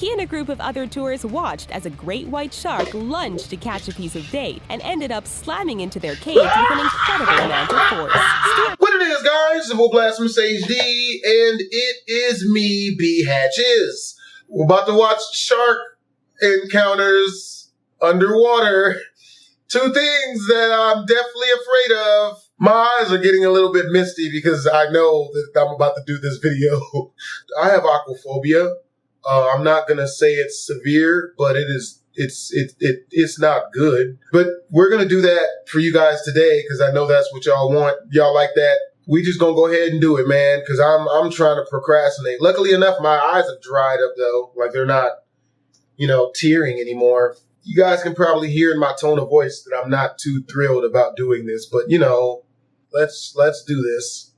He and a group of other tourists watched as a great white shark lunged to catch a piece of bait and ended up slamming into their cage with an incredible amount of force. What it is, guys? It's Blastphamoushd, and it is me, BHD. We're about to watch shark encounters underwater. Two things that I'm definitely afraid of. My eyes are getting a little bit misty because I know that I'm about to do this video. I have aquaphobia. I'm not gonna say it's severe, but it's not good. But we're gonna do that for you guys today because I know that's what y'all want. Y'all like that. We just gonna go ahead and do it, man, because I'm trying to procrastinate. Luckily enough, my eyes have dried up though. Like they're not, tearing anymore. You guys can probably hear in my tone of voice that I'm not too thrilled about doing this, but let's do this.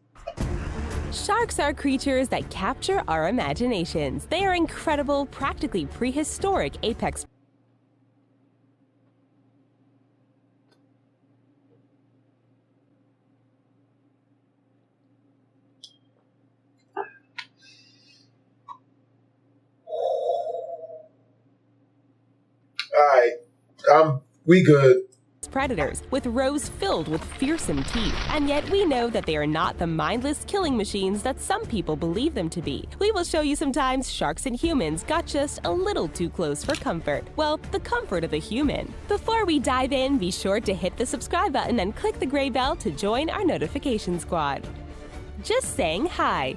Sharks are creatures that capture our imaginations. They are incredible, practically prehistoric apex. Alright, we good. Predators with rows filled with fearsome teeth, and yet we know that they are not the mindless killing machines that some people believe them to be. We will show you sometimes sharks and humans got just a little too close for comfort. Well, the comfort of a human. Before we dive in, be sure to hit the subscribe button and click the gray bell to join our notification squad. Just saying hi.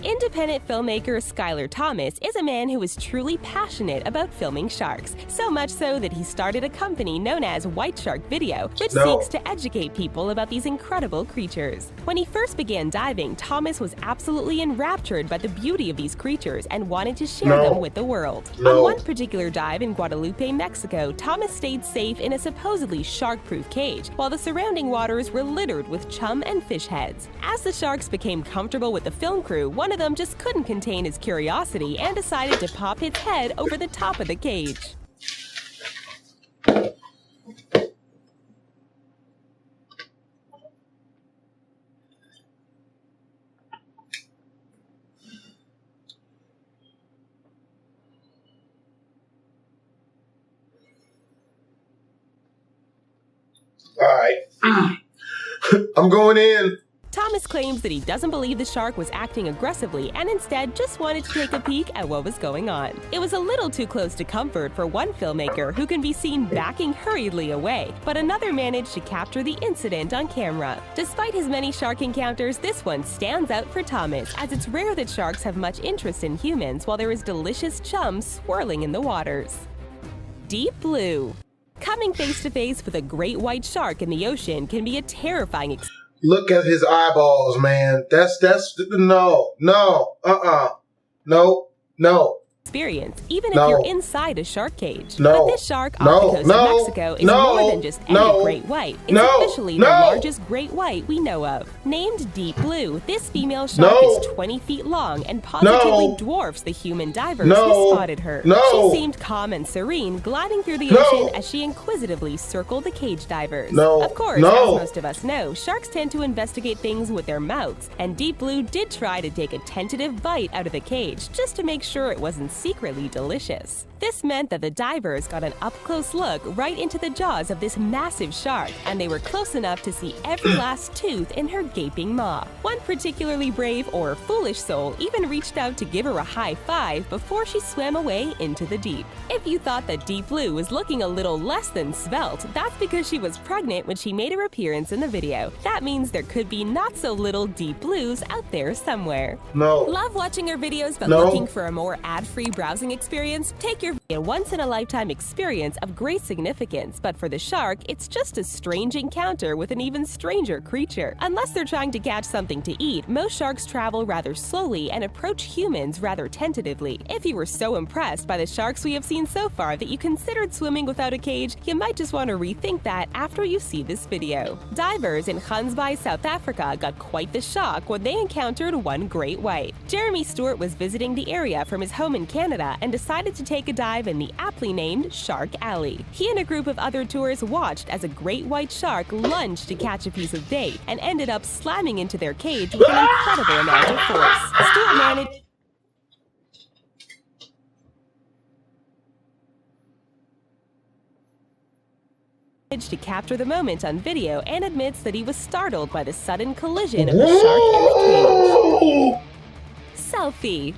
Independent filmmaker Skylar Thomas is a man who is truly passionate about filming sharks, so much so that he started a company known as White Shark Video, which seeks to educate people about these incredible creatures. When he first began diving, Thomas was absolutely enraptured by the beauty of these creatures and wanted to share them with the world. On one particular dive in Guadalupe, Mexico, Thomas stayed safe in a supposedly shark-proof cage, while the surrounding waters were littered with chum and fish heads. As the sharks became comfortable with the film crew, one of them just couldn't contain his curiosity and decided to pop its head over the top of the cage. All right, I'm going in. Thomas claims that he doesn't believe the shark was acting aggressively and instead just wanted to take a peek at what was going on. It was a little too close to comfort for one filmmaker who can be seen backing hurriedly away, but another managed to capture the incident on camera. Despite his many shark encounters, this one stands out for Thomas, as it's rare that sharks have much interest in humans while there is delicious chum swirling in the waters. Deep blue. Coming face to face with a great white shark in the ocean can be a terrifying experience. Look at his eyeballs, man. No, even if you're inside a shark cage. But this shark off the coast of Mexico is more than just any great white. It's officially the largest great white we know of. Named Deep Blue, this female shark is 20 feet long and positively dwarfs the human divers who spotted her. She seemed calm and serene, gliding through the ocean as she inquisitively circled the cage divers. Of course, as most of us know, sharks tend to investigate things with their mouths, and Deep Blue did try to take a tentative bite out of the cage just to make sure it wasn't secretly delicious. This meant that the divers got an up-close look right into the jaws of this massive shark, and they were close enough to see every last tooth in her gaping maw. One particularly brave or foolish soul even reached out to give her a high five before she swam away into the deep. If you thought that Deep Blue was looking a little less than svelte, that's because she was pregnant when she made her appearance in the video. That means there could be not so little Deep Blues out there somewhere. Love watching her videos but looking for a more ad-free browsing experience? Take your a once-in-a-lifetime experience of great significance, but for the shark, it's just a strange encounter with an even stranger creature. Unless they're trying to catch something to eat, most sharks travel rather slowly and approach humans rather tentatively. If you were so impressed by the sharks we have seen so far that you considered swimming without a cage, you might just want to rethink that after you see this video. Divers in Gansbaai, South Africa got quite the shock when they encountered one great white. Jeremy Stewart was visiting the area from his home in Canada and decided to take a dive in the aptly named Shark Alley. He and a group of other tourists watched as a great white shark lunged to catch a piece of bait and ended up slamming into their cage with an incredible amount of force. Stewart managed managed to capture the moment on video and admits that he was startled by the sudden collision of the shark and the cage. Selfie.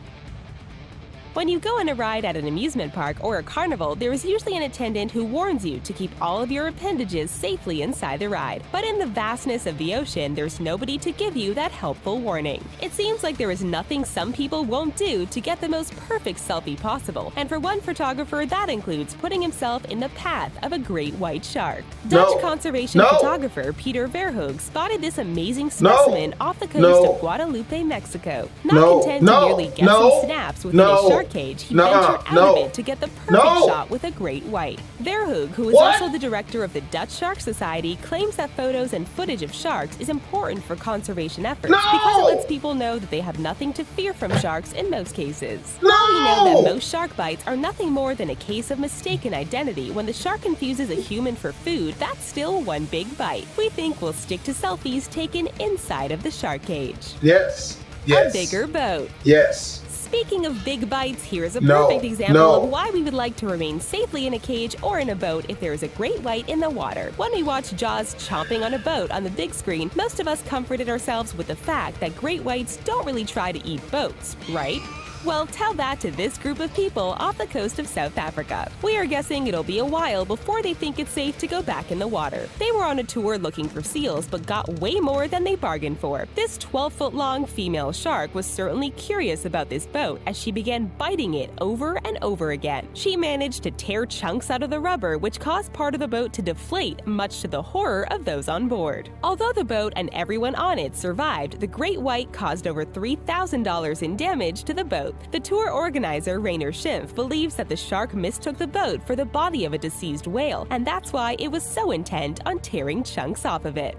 When you go on a ride at an amusement park or a carnival, there is usually an attendant who warns you to keep all of your appendages safely inside the ride. But in the vastness of the ocean, there's nobody to give you that helpful warning. It seems like there is nothing some people won't do to get the most perfect selfie possible. And for one photographer, that includes putting himself in the path of a great white shark. Dutch conservation photographer Peter Verhoog spotted this amazing specimen off the coast of Guadalupe, Mexico. Not content to merely get some snaps within a shark cage, he ventured out of it to get the perfect shot with a great white. Verhoog, who is also the director of the Dutch Shark Society, claims that photos and footage of sharks is important for conservation efforts because it lets people know that they have nothing to fear from sharks in most cases. While we know that most shark bites are nothing more than a case of mistaken identity, when the shark confuses a human for food, that's still one big bite. We think we'll stick to selfies taken inside of the shark cage. Yes. A bigger boat. Yes. Speaking of big bites, here's a perfect example of why we would like to remain safely in a cage or in a boat if there is a great white in the water. When we watch Jaws chomping on a boat on the big screen, most of us comforted ourselves with the fact that great whites don't really try to eat boats, right? Well, tell that to this group of people off the coast of South Africa. We are guessing it'll be a while before they think it's safe to go back in the water. They were on a tour looking for seals, but got way more than they bargained for. This 12-foot-long female shark was certainly curious about this boat as she began biting it over and over again. She managed to tear chunks out of the rubber, which caused part of the boat to deflate, much to the horror of those on board. Although the boat and everyone on it survived, the great white caused over $3,000 in damage to the boat. The tour organizer, Rainer Schimpf, believes that the shark mistook the boat for the body of a deceased whale, and that's why it was so intent on tearing chunks off of it.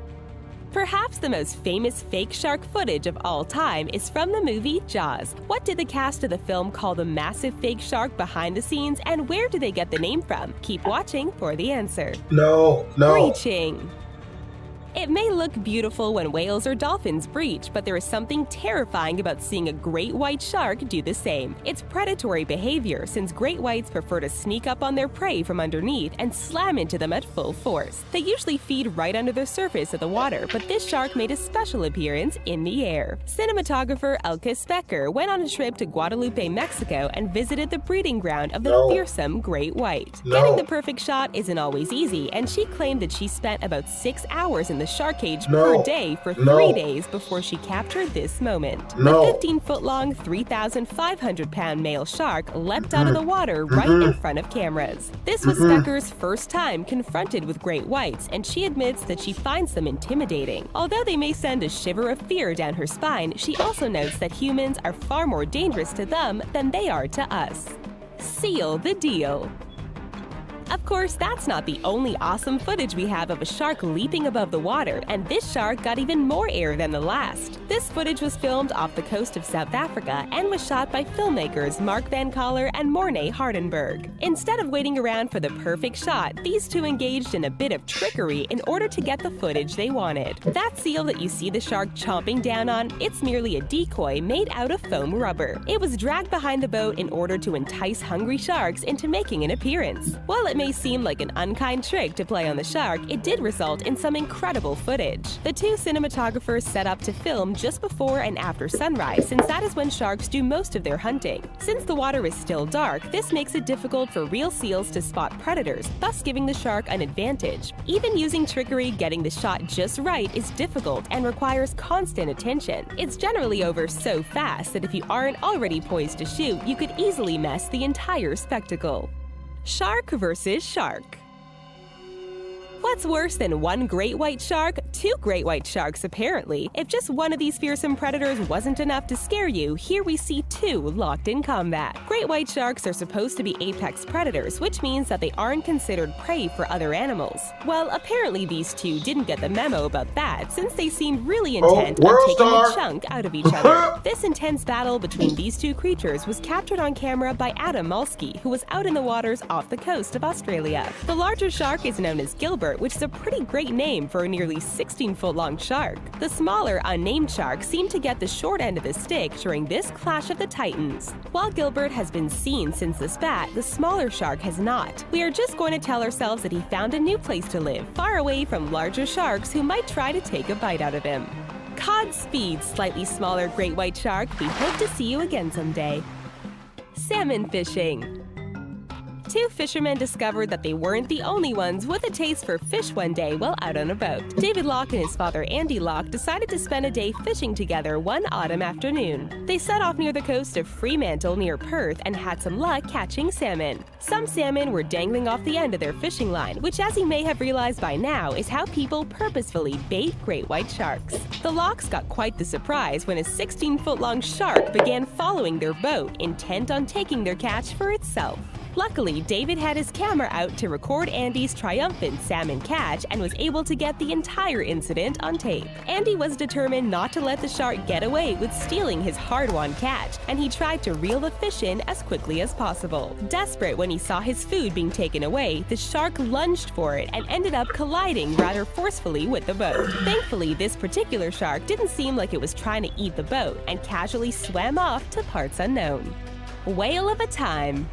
Perhaps the most famous fake shark footage of all time is from the movie Jaws. What did the cast of the film call the massive fake shark behind the scenes, and where did they get the name from? Keep watching for the answer. Breaching. It may look beautiful when whales or dolphins breach, but there is something terrifying about seeing a great white shark do the same. It's predatory behavior, since great whites prefer to sneak up on their prey from underneath and slam into them at full force. They usually feed right under the surface of the water, but this shark made a special appearance in the air. Cinematographer Elke Specker went on a trip to Guadalupe, Mexico, and visited the breeding ground of the fearsome great white. Getting the perfect shot isn't always easy, and she claimed that she spent about 6 hours in the shark cage per day for 3 days before she captured this moment. The 15-foot-long, 3,500-pound male shark leapt out of the water right in front of cameras. This was Specker's first time confronted with great whites, and she admits that she finds them intimidating. Although they may send a shiver of fear down her spine, she also notes that humans are far more dangerous to them than they are to us. Seal the deal. Of course, that's not the only awesome footage we have of a shark leaping above the water, and this shark got even more air than the last. This footage was filmed off the coast of South Africa and was shot by filmmakers Mark Van Collar and Mornay Hardenberg. Instead of waiting around for the perfect shot, these two engaged in a bit of trickery in order to get the footage they wanted. That seal that you see the shark chomping down on, it's merely a decoy made out of foam rubber. It was dragged behind the boat in order to entice hungry sharks into making an appearance. While it may seem like an unkind trick to play on the shark, it did result in some incredible footage. The two cinematographers set up to film just before and after sunrise, since that is when sharks do most of their hunting. Since the water is still dark, this makes it difficult for real seals to spot predators, thus giving the shark an advantage. Even using trickery, getting the shot just right is difficult and requires constant attention. It's generally over so fast that if you aren't already poised to shoot, you could easily mess the entire spectacle. Shark versus shark. What's worse than one great white shark? Two great white sharks, apparently. If just one of these fearsome predators wasn't enough to scare you, here we see two locked in combat. Great white sharks are supposed to be apex predators, which means that they aren't considered prey for other animals. Well, apparently these two didn't get the memo about that, since they seemed really intent on taking a chunk out of each other. This intense battle between these two creatures was captured on camera by Adam Malski, who was out in the waters off the coast of Australia. The larger shark is known as Gilbert, Gilbert, which is a pretty great name for a nearly 16-foot-long shark. The smaller, unnamed shark seemed to get the short end of the stick during this clash of the titans. While Gilbert has been seen since the spat, the smaller shark has not. We are just going to tell ourselves that he found a new place to live, far away from larger sharks who might try to take a bite out of him. Godspeed, slightly smaller great white shark. We hope to see you again someday. Salmon fishing. Two fishermen discovered that they weren't the only ones with a taste for fish one day while out on a boat. David Locke and his father Andy Locke decided to spend a day fishing together one autumn afternoon. They set off near the coast of Fremantle near Perth and had some luck catching salmon. Some salmon were dangling off the end of their fishing line, which, as you may have realized by now, is how people purposefully bait great white sharks. The Lockes got quite the surprise when a 16-foot-long shark began following their boat, intent on taking their catch for itself. Luckily, David had his camera out to record Andy's triumphant salmon catch and was able to get the entire incident on tape. Andy was determined not to let the shark get away with stealing his hard-won catch, and he tried to reel the fish in as quickly as possible. Desperate when he saw his food being taken away, the shark lunged for it and ended up colliding rather forcefully with the boat. Thankfully, this particular shark didn't seem like it was trying to eat the boat and casually swam off to parts unknown. Whale of a time.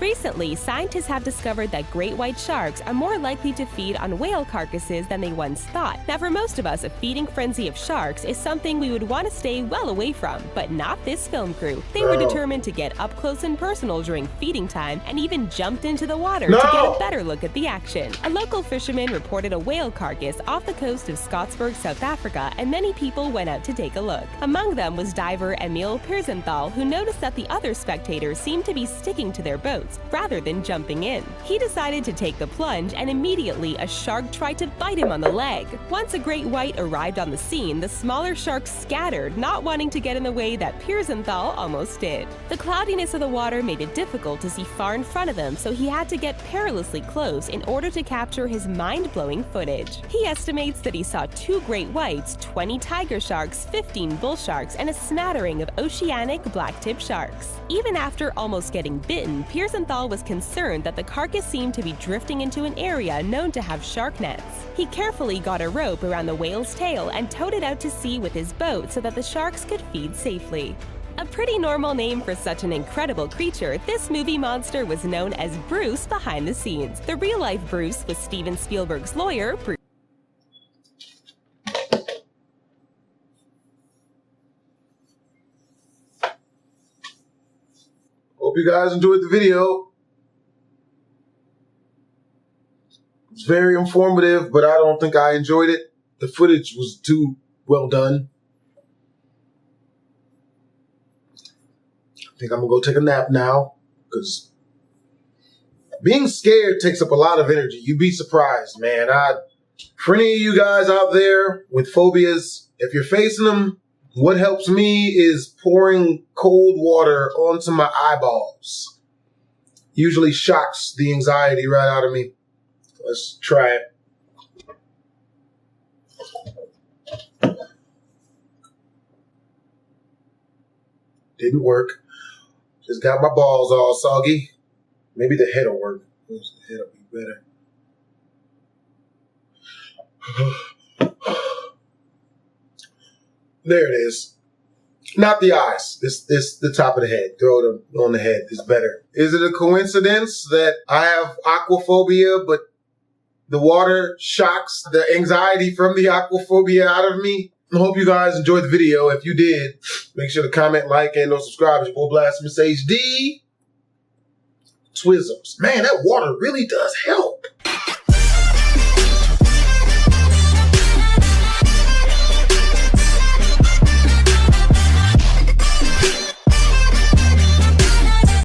Recently, scientists have discovered that great white sharks are more likely to feed on whale carcasses than they once thought. Now, for most of us, a feeding frenzy of sharks is something we would want to stay well away from, but not this film crew. They were determined to get up close and personal during feeding time and even jumped into the water to get a better look at the action. A local fisherman reported a whale carcass off the coast of Scottsburg, South Africa, and many people went out to take a look. Among them was diver Emil Piersenthal, who noticed that the other spectators seemed to be sticking to their boats rather than jumping in. He decided to take the plunge, and immediately a shark tried to bite him on the leg. Once a great white arrived on the scene, the smaller shark scattered, not wanting to get in the way that Piersenthal almost did. The cloudiness of the water made it difficult to see far in front of him, so he had to get perilously close in order to capture his mind-blowing footage. He estimates that he saw 2 great whites, 20 tiger sharks, 15 bull sharks, and a smattering of oceanic blacktip sharks. Even after almost getting bitten, Piersenthal was concerned that the carcass seemed to be drifting into an area known to have shark nets. He carefully got a rope around the whale's tail and towed it out to sea with his boat so that the sharks could feed safely. A pretty normal name for such an incredible creature, this movie monster was known as Bruce behind the scenes. The real-life Bruce was Steven Spielberg's lawyer, Bruce. Hope you guys enjoyed the video. It's very informative, but I don't think I enjoyed it. The footage was too well done. I think I'm gonna go take a nap now, because being scared takes up a lot of energy. You'd be surprised, man. For any of you guys out there with phobias, if you're facing them, what helps me is pouring cold water onto my eyeballs. Usually shocks the anxiety right out of me. Let's try it. Didn't work. Just got my balls all soggy. Maybe the head will work. The head will be better. There it is. Not the eyes. This the top of the head. Throw it on the head is better. Is it a coincidence that I have aquaphobia, but the water shocks the anxiety from the aquaphobia out of me? I hope you guys enjoyed the video. If you did, make sure to comment, like, and subscribe. It's your boy Blastphamoushd. Twizzles. Man, that water really does help.